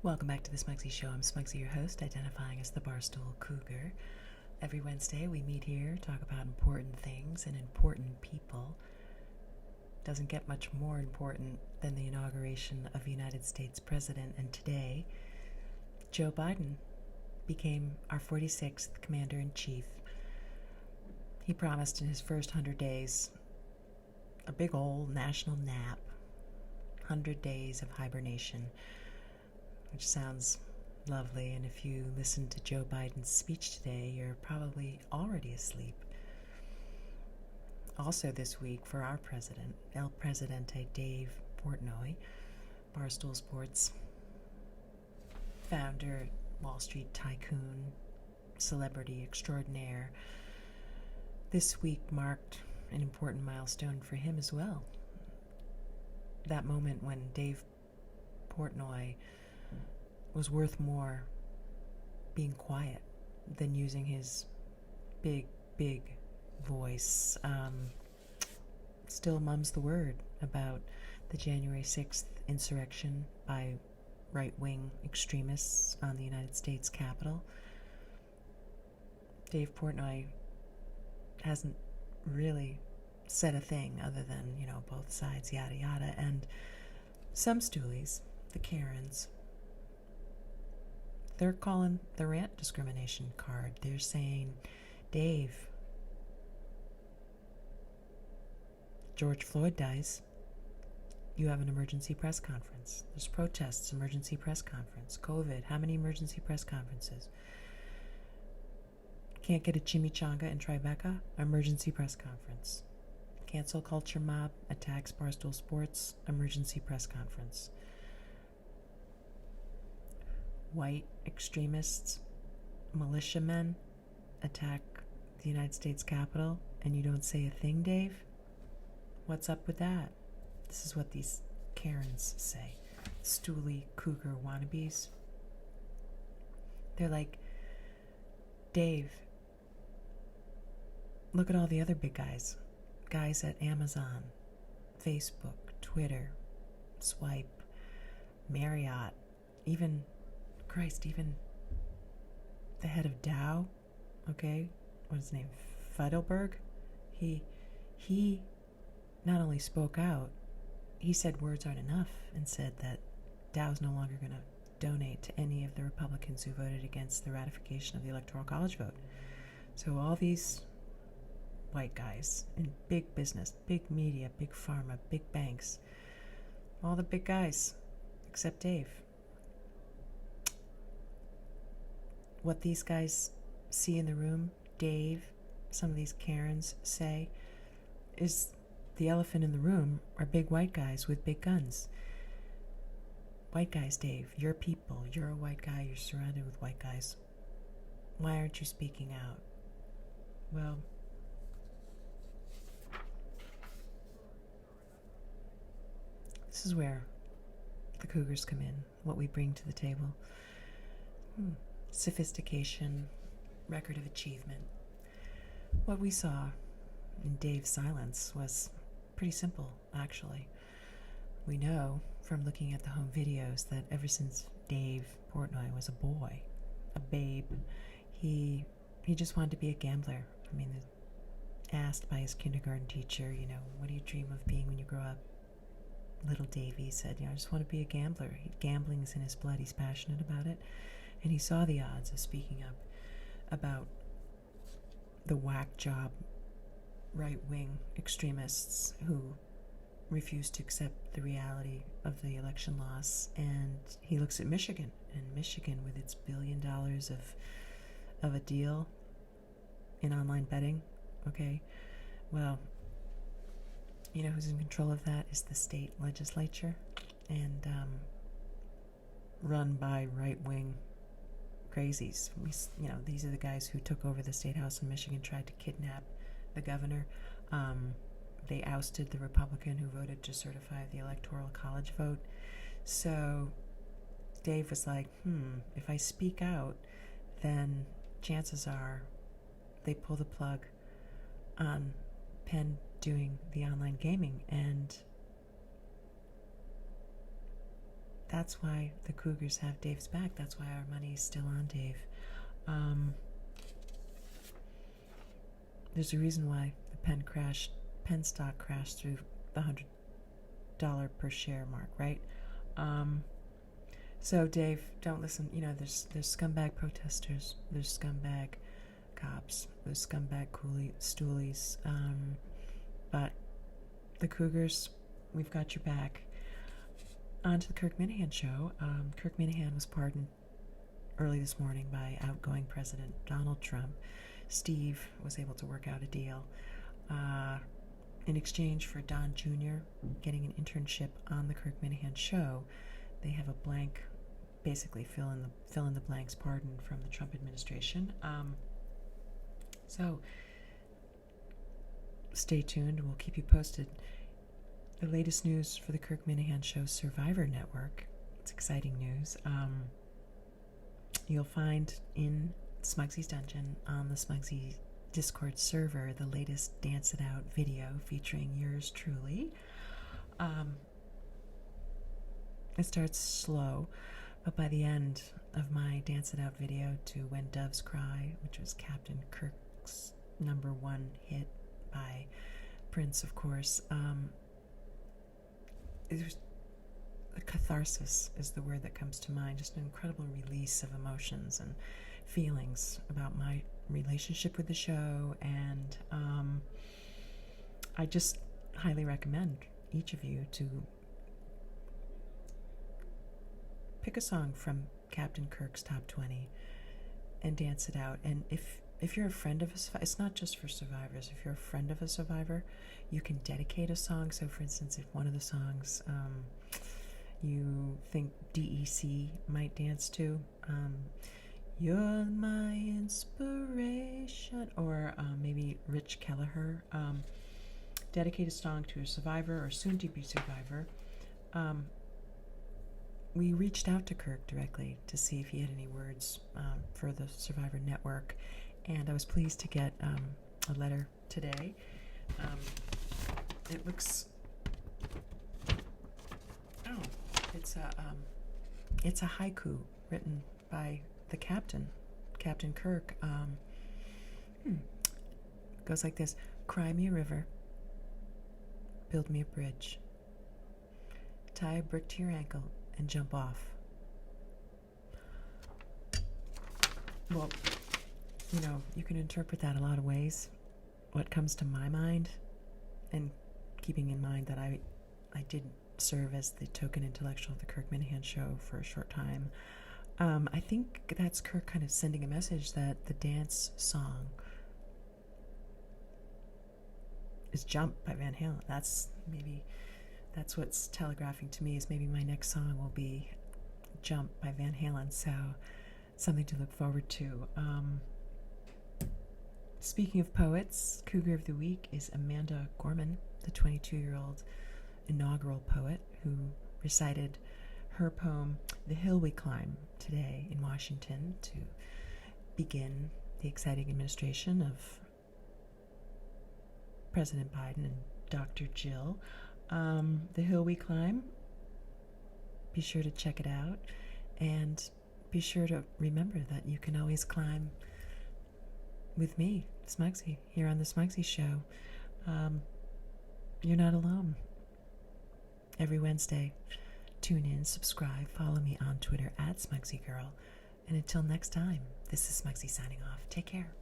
Welcome back to the Smugsy Show. I'm Smugsy, your host, identifying as the Barstool Cougar. Every Wednesday we meet here, talk about important things and important people. Doesn't get much more important than the inauguration of the United States President, and today, Joe Biden became our 46th Commander-in-Chief. He promised in his first 100 days a big old national nap, 100 days of hibernation, which sounds lovely, and if you listen to Joe Biden's speech today, you're probably already asleep. Also this week for our president, El Presidente Dave Portnoy, Barstool Sports founder, Wall Street tycoon, celebrity extraordinaire. This week marked an important milestone for him as well. That moment when Dave Portnoy was worth more being quiet than using his big voice. Still mum's the word about the January 6th insurrection by right-wing extremists on the United States Capitol. Dave Portnoy hasn't really said a thing other than, both sides, yada yada, and some stoolies, the Karens, they're calling the rant discrimination card. They're saying, Dave, George Floyd dies, you have an emergency press conference. There's protests, emergency press conference. COVID, how many emergency press conferences? Can't get a chimichanga in Tribeca? Emergency press conference. Cancel culture mob attacks Barstool Sports? Emergency press conference. White extremists, militiamen attack the United States Capitol, and you don't say a thing, Dave? What's up with that? This is what these Karens say. Stoolie cougar wannabes. They're like, Dave, look at all the other big guys. Guys at Amazon, Facebook, Twitter, Swipe, Marriott, even the head of Dow, okay? What's his name? Feidelberg? He not only spoke out, he said words aren't enough and said that Dow's no longer going to donate to any of the Republicans who voted against the ratification of the Electoral College vote. So all these white guys in big business, big media, big pharma, big banks, all the big guys except Dave. What these guys see in the room, Dave, some of these Karens say, is the elephant in the room are big white guys with big guns. White guys, Dave, you're people. You're a white guy. You're surrounded with white guys. Why aren't you speaking out? Well, this is where the Cougars come in, what we bring to the table. Sophistication, record of achievement. What we saw in Dave's silence was pretty simple, actually. We know from looking at the home videos that ever since Dave Portnoy was a boy, a babe, he just wanted to be a gambler. I mean, asked by his kindergarten teacher, what do you dream of being when you grow up? Little Davey said, I just want to be a gambler. Gambling's in his blood. He's passionate about it. And he saw the odds of speaking up about the whack job right-wing extremists who refuse to accept the reality of the election loss. And he looks at Michigan, and Michigan, with its $1 billion of a deal in online betting, okay? Well, who's in control of that is the state legislature, and run by right-wing crazies. These are the guys who took over the state house in Michigan, tried to kidnap the governor. They ousted the Republican who voted to certify the Electoral College vote. So Dave was like, if I speak out, then chances are they pull the plug on Penn doing the online gaming. And that's why the Cougars have Dave's back. That's why our money is still on Dave. There's a reason why the pen stock crashed through the $100 per share mark, right? So Dave, don't listen. There's scumbag protesters, there's scumbag cops, there's scumbag stoolies. But the Cougars, we've got your back. On to the Kirk Minahan show. Kirk Minahan was pardoned early this morning by outgoing President Donald Trump. Steve was able to work out a deal in exchange for Don Jr. getting an internship on the Kirk Minahan show. They have a blank, basically fill in the blanks pardon from the Trump administration. So stay tuned. We'll keep you posted. The latest news for the Kirk Minahan show Survivor Network. It's exciting news. You'll find in Smugsy's Dungeon on the Smugsy Discord server the latest Dance It Out video featuring yours truly. It starts slow, but by the end of my Dance It Out video to When Doves Cry, which was Captain Kirk's #1 hit by Prince, of course, there's a catharsis is the word that comes to mind. Just an incredible release of emotions and feelings about my relationship with the show, and I just highly recommend each of you to pick a song from Captain Kirk's Top 20 and dance it out. And if you're a friend of it's not just for survivors. If you're a friend of a survivor, you can dedicate a song. So, for instance, if one of the songs you think DEC might dance to, You're My Inspiration, or maybe Rich Kelleher, dedicate a song to a survivor or soon-to-be survivor. We reached out to Kirk directly to see if he had any words for the Survivor Network, and I was pleased to get a letter today. It looks... Oh, it's a haiku written by the Captain Kirk. Goes like this: Cry me a river, build me a bridge, tie a brick to your ankle and jump off. Well, you can interpret that a lot of ways. What comes to my mind, and keeping in mind that I did serve as the token intellectual of the Kirk Minahan show for a short time, I think that's Kirk kind of sending a message that the dance song is Jump by Van Halen. That's what's telegraphing to me, is maybe my next song will be Jump by Van Halen. So something to look forward to. Speaking of poets, Cougar of the Week is Amanda Gorman, the 22-year-old inaugural poet who recited her poem The Hill We Climb today in Washington to begin the exciting administration of President Biden and Dr. Jill. The Hill We Climb, be sure to check it out, and be sure to remember that you can always climb with me, Smugsy, here on the Smugsy Show. You're not alone. Every Wednesday, tune in, subscribe, follow me on Twitter @SmugsyGirl. And until next time, this is Smugsy signing off. Take care.